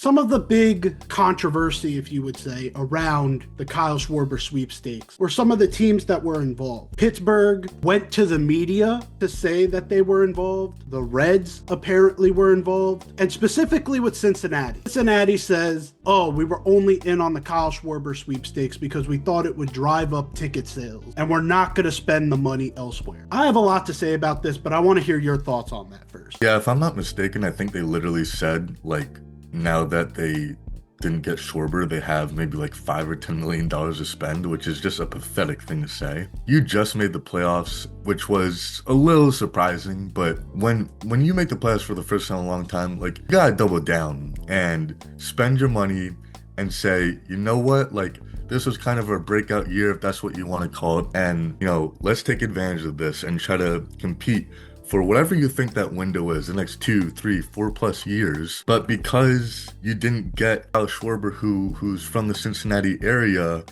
Some of the big controversy, if you would say, around the Kyle Schwarber sweepstakes were some of the teams that were involved. Pittsburgh went to the media to say that they were involved. The Reds apparently were involved, and specifically with Cincinnati. Cincinnati says, oh, we were only in on the Kyle Schwarber sweepstakes because we thought it would drive up ticket sales, and we're not going to spend the money elsewhere. I have a lot to say about this, but I want to hear your thoughts on that first. Yeah, if I'm not mistaken, I think they literally said, now that they didn't get Schwarber, they have maybe $5 or $10 million to spend, which is just a pathetic thing to say. You just made the playoffs, which was a little surprising, but when you make the playoffs for the first time in a long time, you gotta double down and spend your money and say, you know what, this was kind of a breakout year, if that's what you want to call it, and let's take advantage of this and try to compete for whatever you think that window is, the next 2, 3, 4+ years. But because you didn't get Kyle Schwarber, who's from the Cincinnati area,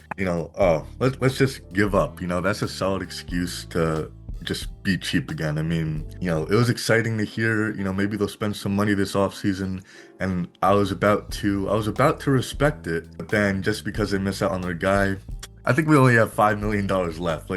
let's just give up. That's a solid excuse to just be cheap again. I mean, it was exciting to hear, maybe they'll spend some money this offseason, and I was about to respect it. But then just because they miss out on their guy, I think we only have $5 million left.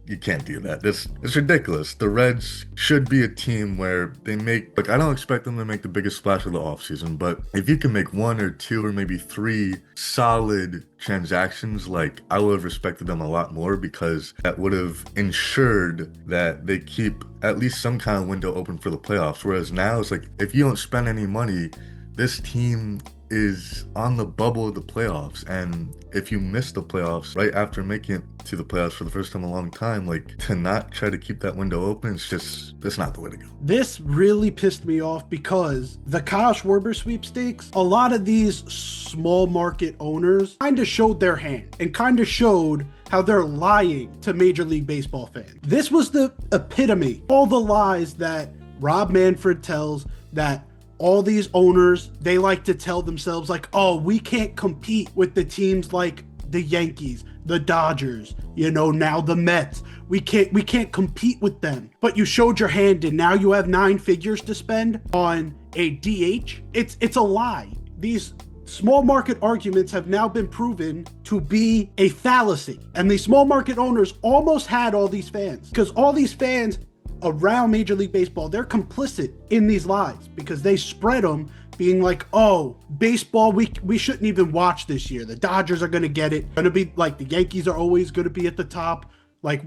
You can't do that. It's ridiculous. The Reds should be a team where they make, I don't expect them to make the biggest splash of the offseason, but if you can make 1 or 2 or maybe 3 solid transactions, I would have respected them a lot more, because that would have ensured that they keep at least some kind of window open for the playoffs. Whereas now it's if you don't spend any money, this team is on the bubble of the playoffs, and if you miss the playoffs right after making it to the playoffs for the first time in a long time, to not try to keep that window open, that's not the way to go. This really pissed me off because the Kyle Schwarber sweepstakes, a lot of these small market owners kind of showed their hand and kind of showed how they're lying to Major League Baseball fans. This was the epitome, all the lies that Rob Manfred tells, that all these owners, they like to tell themselves oh, we can't compete with the teams like the Yankees, the Dodgers, now the Mets. We can't compete with them. But you showed your hand and now you have 9 figures to spend on a DH. It's a lie. These small market arguments have now been proven to be a fallacy. And these small market owners almost had all these fans, because all these fans around Major League Baseball, they're complicit in these lies because they spread them, being oh, baseball, we shouldn't even watch this year. The Dodgers are going to get it. Going to be the Yankees are always going to be at the top.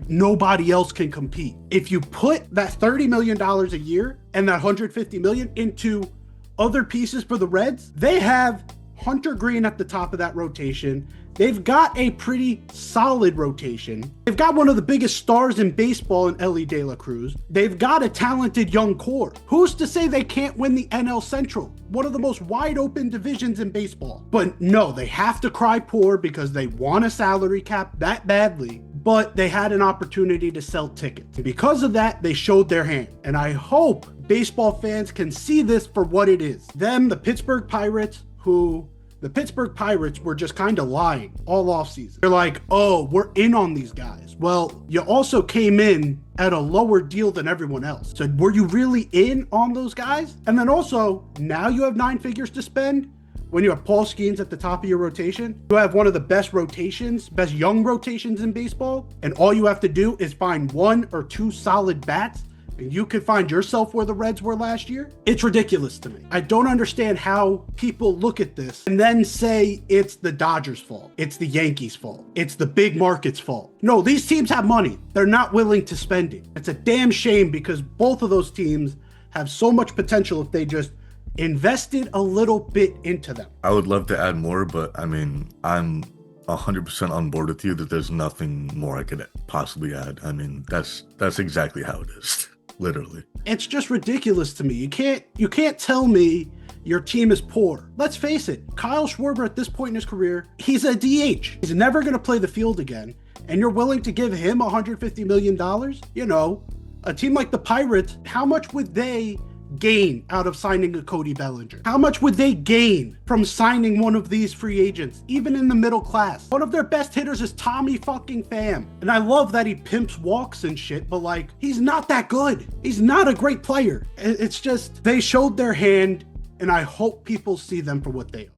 Nobody else can compete. If you put that $30 million a year and that $150 million into other pieces for the Reds, they have Hunter Green at the top of that rotation. They've got a pretty solid rotation. They've got one of the biggest stars in baseball in Ellie De La Cruz. They've got a talented young core. Who's to say they can't win the NL Central, one of the most wide open divisions in baseball? But no, they have to cry poor because they want a salary cap that badly, but they had an opportunity to sell tickets. And because of that, they showed their hand. And I hope baseball fans can see this for what it is. Them, the Pittsburgh Pirates, the Pittsburgh Pirates were just kind of lying all offseason. They're oh, we're in on these guys. Well, you also came in at a lower deal than everyone else. So were you really in on those guys? And then also, now you have 9 figures to spend when you have Paul Skeens at the top of your rotation. You have one of the best young rotations in baseball. And all you have to do is find 1 or 2 solid bats, and you could find yourself where the Reds were last year. It's ridiculous to me. I don't understand how people look at this and then say it's the Dodgers' fault. It's the Yankees' fault. It's the big market's fault. No, these teams have money. They're not willing to spend it. It's a damn shame because both of those teams have so much potential if they just invested a little bit into them. I would love to add more, but I'm 100% on board with you that there's nothing more I could possibly add. That's exactly how it is. Literally. It's just ridiculous to me. You can't tell me your team is poor. Let's face it, Kyle Schwarber at this point in his career, he's a DH. He's never going to play the field again. And you're willing to give him $150 million? A team like the Pirates, how much would they gain out of signing a Cody Bellinger? How much would they gain from signing one of these free agents, even in the middle class? One of their best hitters is Tommy fucking Pham. And I love that he pimps walks and shit, but he's not that good. He's not a great player. It's just, they showed their hand and I hope people see them for what they are.